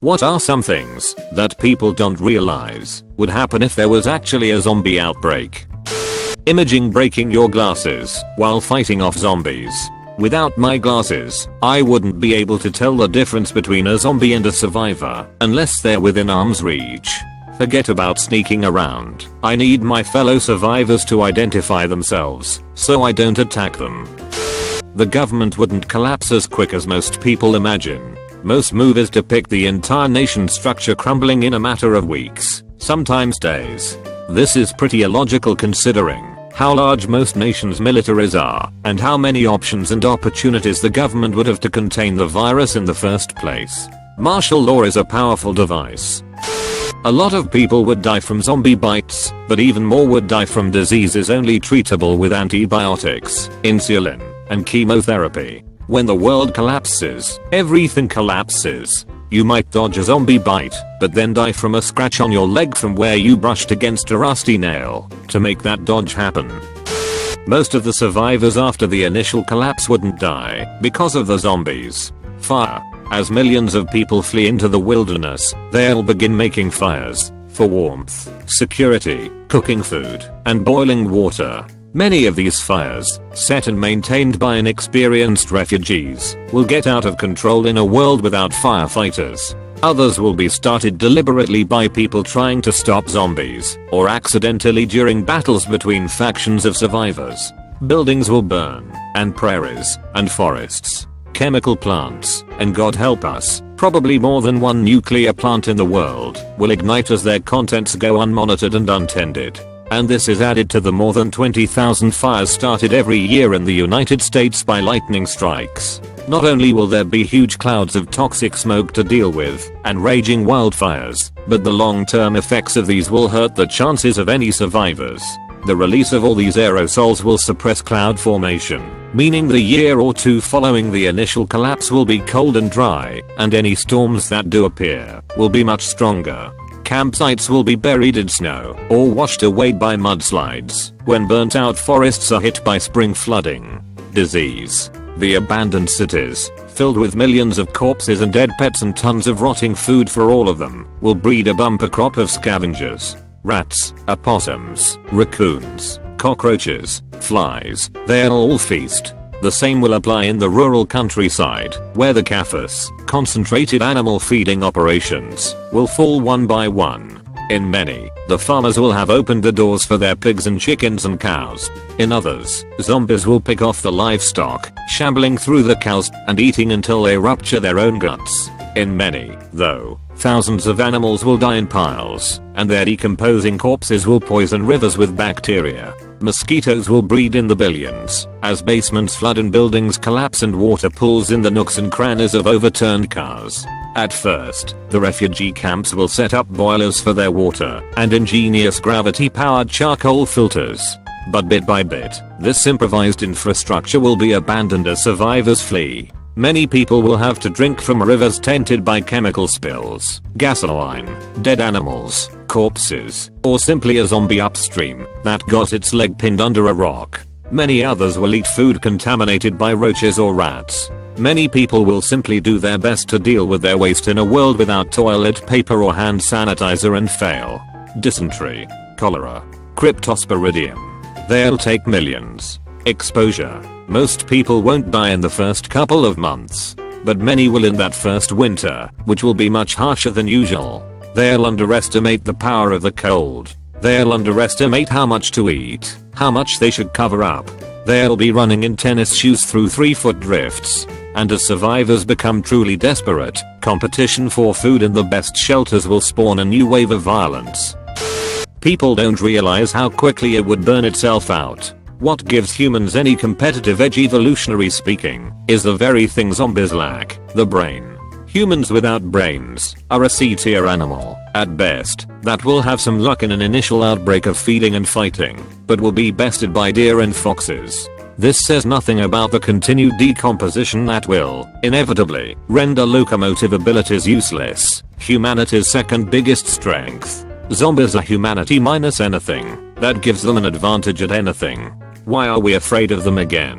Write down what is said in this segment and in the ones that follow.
What are some things that people don't realize would happen if there was actually a zombie outbreak? Imaging breaking your glasses while fighting off zombies. Without my glasses, I wouldn't be able to tell the difference between a zombie and a survivor unless they're within arm's reach. Forget about sneaking around. I need my fellow survivors to identify themselves so I don't attack them. The government wouldn't collapse as quick as most people imagine. Most movies depict the entire nation's structure crumbling in a matter of weeks, sometimes days. This is pretty illogical considering how large most nations' militaries are and how many options and opportunities the government would have to contain the virus in the first place. Martial law is a powerful device. A lot of people would die from zombie bites, but even more would die from diseases only treatable with antibiotics, insulin, and chemotherapy. When the world collapses, everything collapses. You might dodge a zombie bite, but then die from a scratch on your leg from where you brushed against a rusty nail to make that dodge happen. Most of the survivors after the initial collapse wouldn't die because of the zombies. Fire. As millions of people flee into the wilderness, they'll begin making fires for warmth, security, cooking food, and boiling water. Many of these fires, set and maintained by inexperienced refugees, will get out of control in a world without firefighters. Others will be started deliberately by people trying to stop zombies, or accidentally during battles between factions of survivors. Buildings will burn, and prairies, and forests, chemical plants, and God help us, probably more than one nuclear plant in the world, will ignite as their contents go unmonitored and untended. And this is added to the more than 20,000 fires started every year in the United States by lightning strikes. Not only will there be huge clouds of toxic smoke to deal with and raging wildfires, but the long-term effects of these will hurt the chances of any survivors. The release of all these aerosols will suppress cloud formation, meaning the year or two following the initial collapse will be cold and dry, and any storms that do appear will be much stronger. Campsites will be buried in snow or washed away by mudslides when burnt out forests are hit by spring flooding. Disease. The abandoned cities, filled with millions of corpses and dead pets and tons of rotting food for all of them, will breed a bumper crop of scavengers. Rats, opossums, raccoons, cockroaches, flies, they'll all feast. The same will apply in the rural countryside, where the CAFAs, concentrated animal feeding operations, will fall one by one. In many, the farmers will have opened the doors for their pigs and chickens and cows. In others, zombies will pick off the livestock, shambling through the cows and eating until they rupture their own guts. In many, though, thousands of animals will die in piles, and their decomposing corpses will poison rivers with bacteria. Mosquitoes will breed in the billions, as basements flood and buildings collapse and water pools in the nooks and crannies of overturned cars. At first, the refugee camps will set up boilers for their water and ingenious gravity-powered charcoal filters. But bit by bit, this improvised infrastructure will be abandoned as survivors flee. Many people will have to drink from rivers tainted by chemical spills, gasoline, dead animals, corpses, or simply a zombie upstream that got its leg pinned under a rock. Many others will eat food contaminated by roaches or rats. Many people will simply do their best to deal with their waste in a world without toilet paper or hand sanitizer and fail. Dysentery, cholera, cryptosporidium. They'll take millions. Exposure. Most people won't die in the first couple of months, but many will in that first winter, which will be much harsher than usual. They'll underestimate the power of the cold. They'll underestimate how much to eat, how much they should cover up. They'll be running in tennis shoes through 3-foot drifts. And as survivors become truly desperate, competition for food in the best shelters will spawn a new wave of violence. People don't realize how quickly it would burn itself out. What gives humans any competitive edge evolutionary speaking is the very thing zombies lack, the brain. Humans without brains are a C-tier animal, at best, that will have some luck in an initial outbreak of feeding and fighting, but will be bested by deer and foxes. This says nothing about the continued decomposition that will, inevitably, render locomotive abilities useless, humanity's second biggest strength. Zombies are humanity minus anything that gives them an advantage at anything. Why are we afraid of them again?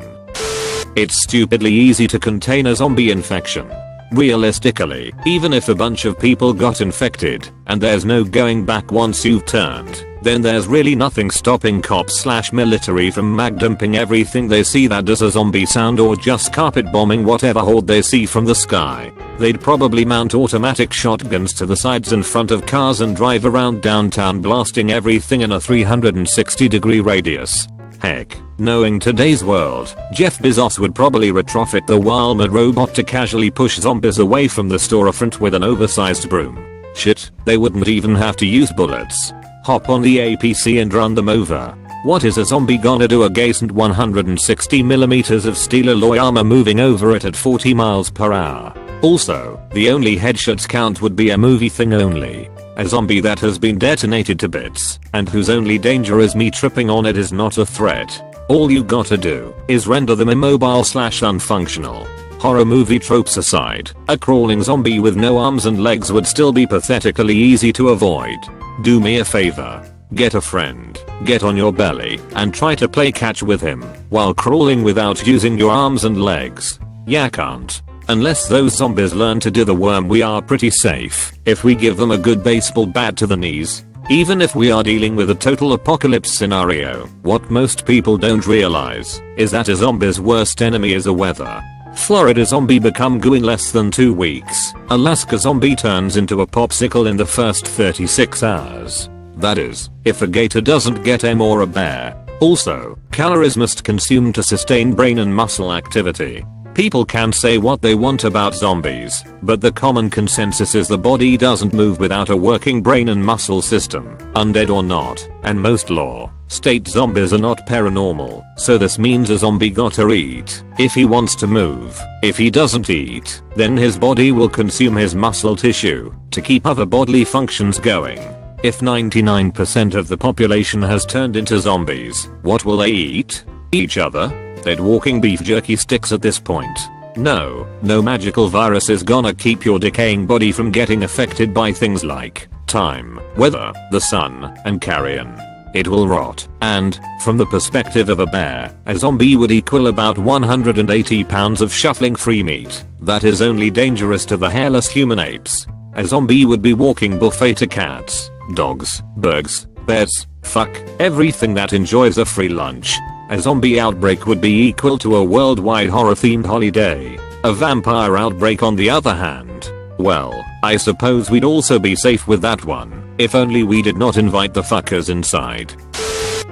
It's stupidly easy to contain a zombie infection. Realistically, even if a bunch of people got infected, and there's no going back once you've turned, then there's really nothing stopping cops/military from mag dumping everything they see that does a zombie sound or just carpet bombing whatever horde they see from the sky. They'd probably mount automatic shotguns to the sides and front of cars and drive around downtown blasting everything in a 360-degree radius. Heck, knowing today's world, Jeff Bezos would probably retrofit the Walmart robot to casually push zombies away from the storefront with an oversized broom. Shit, they wouldn't even have to use bullets. Hop on the APC and run them over. What is a zombie gonna do against 160mm of steel alloy armor moving over it at 40 miles per hour? Also, the only headshots count would be a movie thing only. A zombie that has been detonated to bits, and whose only danger is me tripping on it is not a threat. All you gotta do is render them immobile/unfunctional. Horror movie tropes aside, a crawling zombie with no arms and legs would still be pathetically easy to avoid. Do me a favor. Get a friend, get on your belly, and try to play catch with him, while crawling without using your arms and legs. Ya can't. Unless those zombies learn to do the worm, we are pretty safe if we give them a good baseball bat to the knees. Even if we are dealing with a total apocalypse scenario, what most people don't realize is that a zombie's worst enemy is the weather. Florida zombie become goo in less than 2 weeks. Alaska zombie turns into a popsicle in the first 36 hours. That is, if a gator doesn't get M or a bear. Also, calories must consume to sustain brain and muscle activity. People can say what they want about zombies, but the common consensus is the body doesn't move without a working brain and muscle system, undead or not, and most law state zombies are not paranormal, so this means a zombie gotta eat if he wants to move. If he doesn't eat, then his body will consume his muscle tissue to keep other bodily functions going. If 99% of the population has turned into zombies, what will they eat? Each other? They'd walking beef jerky sticks at this point. No magical virus is gonna keep your decaying body from getting affected by things like time, weather, the sun, and carrion. It will rot, and, from the perspective of a bear, a zombie would equal about 180 pounds of shuffling free meat that is only dangerous to the hairless human apes. A zombie would be walking buffet to cats, dogs, birds, bears, fuck, everything that enjoys a free lunch. A zombie outbreak would be equal to a worldwide horror-themed holiday. A vampire outbreak on the other hand, well, I suppose we'd also be safe with that one, if only we did not invite the fuckers inside.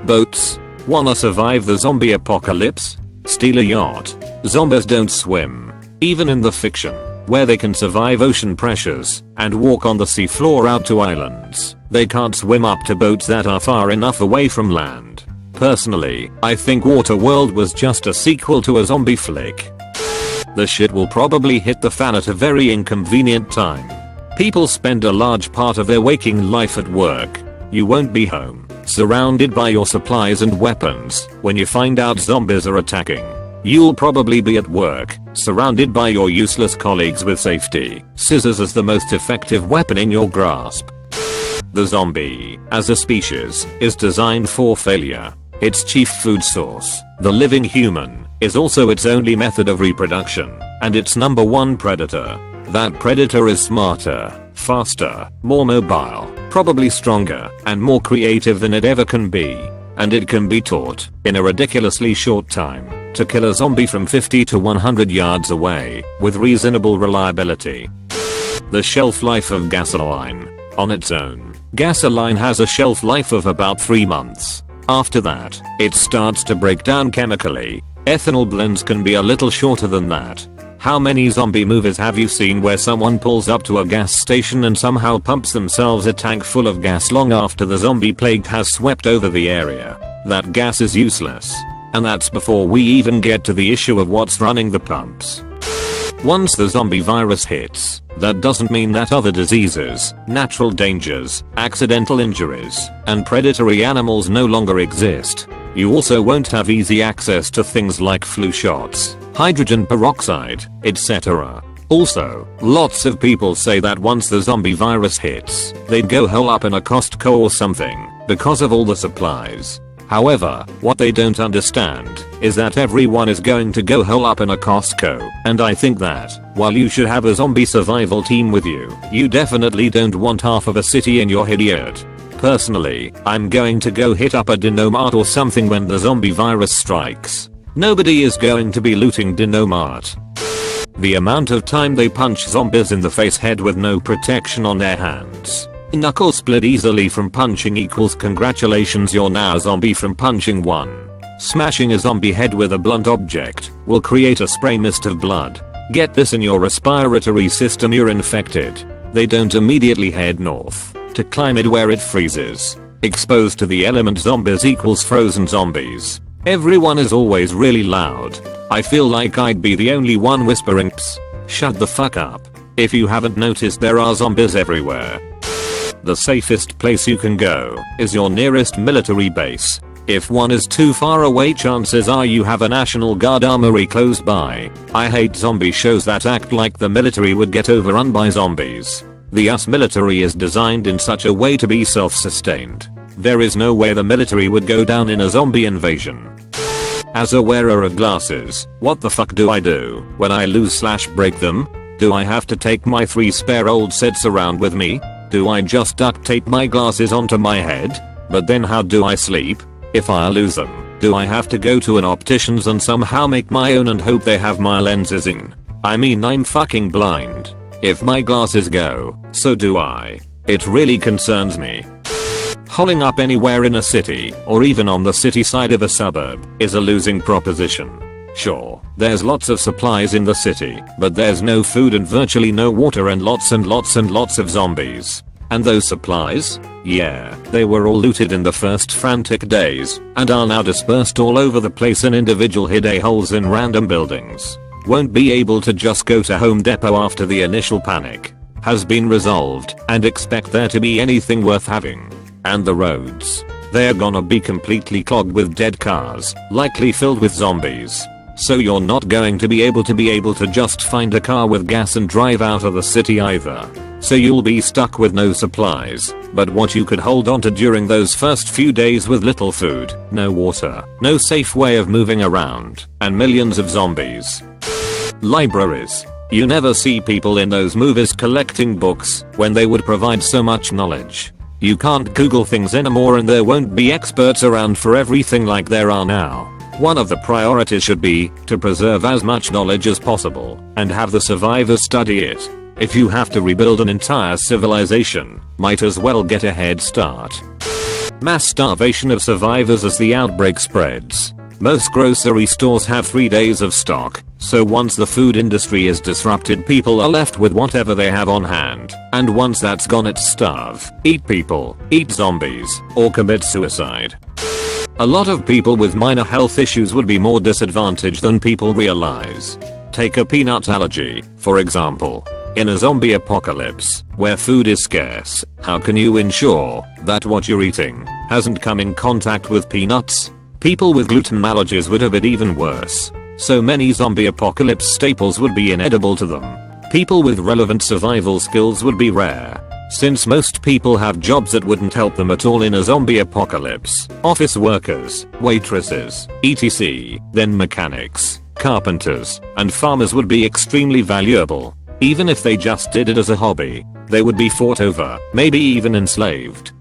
Boats? Wanna survive the zombie apocalypse? Steal a yacht. Zombies don't swim. Even in the fiction, where they can survive ocean pressures and walk on the seafloor out to islands, they can't swim up to boats that are far enough away from land. Personally, I think Waterworld was just a sequel to a zombie flick. The shit will probably hit the fan at a very inconvenient time. People spend a large part of their waking life at work. You won't be home, surrounded by your supplies and weapons, when you find out zombies are attacking. You'll probably be at work, surrounded by your useless colleagues with safety scissors as the most effective weapon in your grasp. The zombie, as a species, is designed for failure. Its chief food source, the living human, is also its only method of reproduction, and its number one predator. That predator is smarter, faster, more mobile, probably stronger, and more creative than it ever can be. And it can be taught, in a ridiculously short time, to kill a zombie from 50 to 100 yards away, with reasonable reliability. The shelf life of gasoline. On its own, gasoline has a shelf life of about 3 months. After that, it starts to break down chemically. Ethanol blends can be a little shorter than that. How many zombie movies have you seen where someone pulls up to a gas station and somehow pumps themselves a tank full of gas long after the zombie plague has swept over the area? That gas is useless. And that's before we even get to the issue of what's running the pumps. Once the zombie virus hits, that doesn't mean that other diseases, natural dangers, accidental injuries, and predatory animals no longer exist. You also won't have easy access to things like flu shots, hydrogen peroxide, etc. Also, lots of people say that once the zombie virus hits, they'd go hole up in a Costco or something, because of all the supplies. However, what they don't understand is that everyone is going to go hole up in a Costco, and I think that, while you should have a zombie survival team with you, you definitely don't want half of a city in your idiot. Personally, I'm going to go hit up a Dinomart or something when the zombie virus strikes. Nobody is going to be looting Dinomart. The amount of time they punch zombies in the face head with no protection on their hands. Knuckle split easily from punching equals congratulations, you're now a zombie from punching one. Smashing a zombie head with a blunt object will create a spray mist of blood. Get this in your respiratory system, you're infected. They don't immediately head north to climate where it freezes. Exposed to the element zombies equals frozen zombies. Everyone is always really loud. I feel like I'd be the only one whispering, "Psst, shut the fuck up." If you haven't noticed, there are zombies everywhere. The safest place you can go is your nearest military base. If one is too far away, chances are you have a National Guard armory close by. I hate zombie shows that act like the military would get overrun by zombies. The US military is designed in such a way to be self-sustained. There is no way the military would go down in a zombie invasion. As a wearer of glasses, what the fuck do I do when I lose/break them? Do I have to take my 3 spare old sets around with me? Do I just duct tape my glasses onto my head? But then how do I sleep if I lose them? Do I have to go to an optician's and somehow make my own and hope they have my lenses in? I mean, I'm fucking blind. If my glasses go, so do I. It really concerns me. Holing up anywhere in a city, or even on the city side of a suburb, is a losing proposition. Sure, there's lots of supplies in the city, but there's no food and virtually no water and lots of zombies. And those supplies? Yeah, they were all looted in the first frantic days, and are now dispersed all over the place in individual hid a-holes in random buildings. Won't be able to just go to Home Depot after the initial panic has been resolved and expect there to be anything worth having. And the roads, they're gonna be completely clogged with dead cars, likely filled with zombies. So you're not going to be able to just find a car with gas and drive out of the city either. So you'll be stuck with no supplies, but what you could hold onto during those first few days with little food, no water, no safe way of moving around, and millions of zombies. Libraries. You never see people in those movies collecting books when they would provide so much knowledge. You can't Google things anymore, and there won't be experts around for everything like there are now. One of the priorities should be to preserve as much knowledge as possible and have the survivors study it. If you have to rebuild an entire civilization, might as well get a head start. Mass starvation of survivors as the outbreak spreads. Most grocery stores have 3 days of stock, so once the food industry is disrupted, people are left with whatever they have on hand, and once that's gone, it's starve, eat people, eat zombies, or commit suicide. A lot of people with minor health issues would be more disadvantaged than people realize. Take a peanut allergy, for example. In a zombie apocalypse, where food is scarce, how can you ensure that what you're eating hasn't come in contact with peanuts? People with gluten allergies would have it even worse. So many zombie apocalypse staples would be inedible to them. People with relevant survival skills would be rare, since most people have jobs that wouldn't help them at all in a zombie apocalypse. Office workers, waitresses, etc. Then mechanics, carpenters, and farmers would be extremely valuable. Even if they just did it as a hobby, they would be fought over, maybe even enslaved.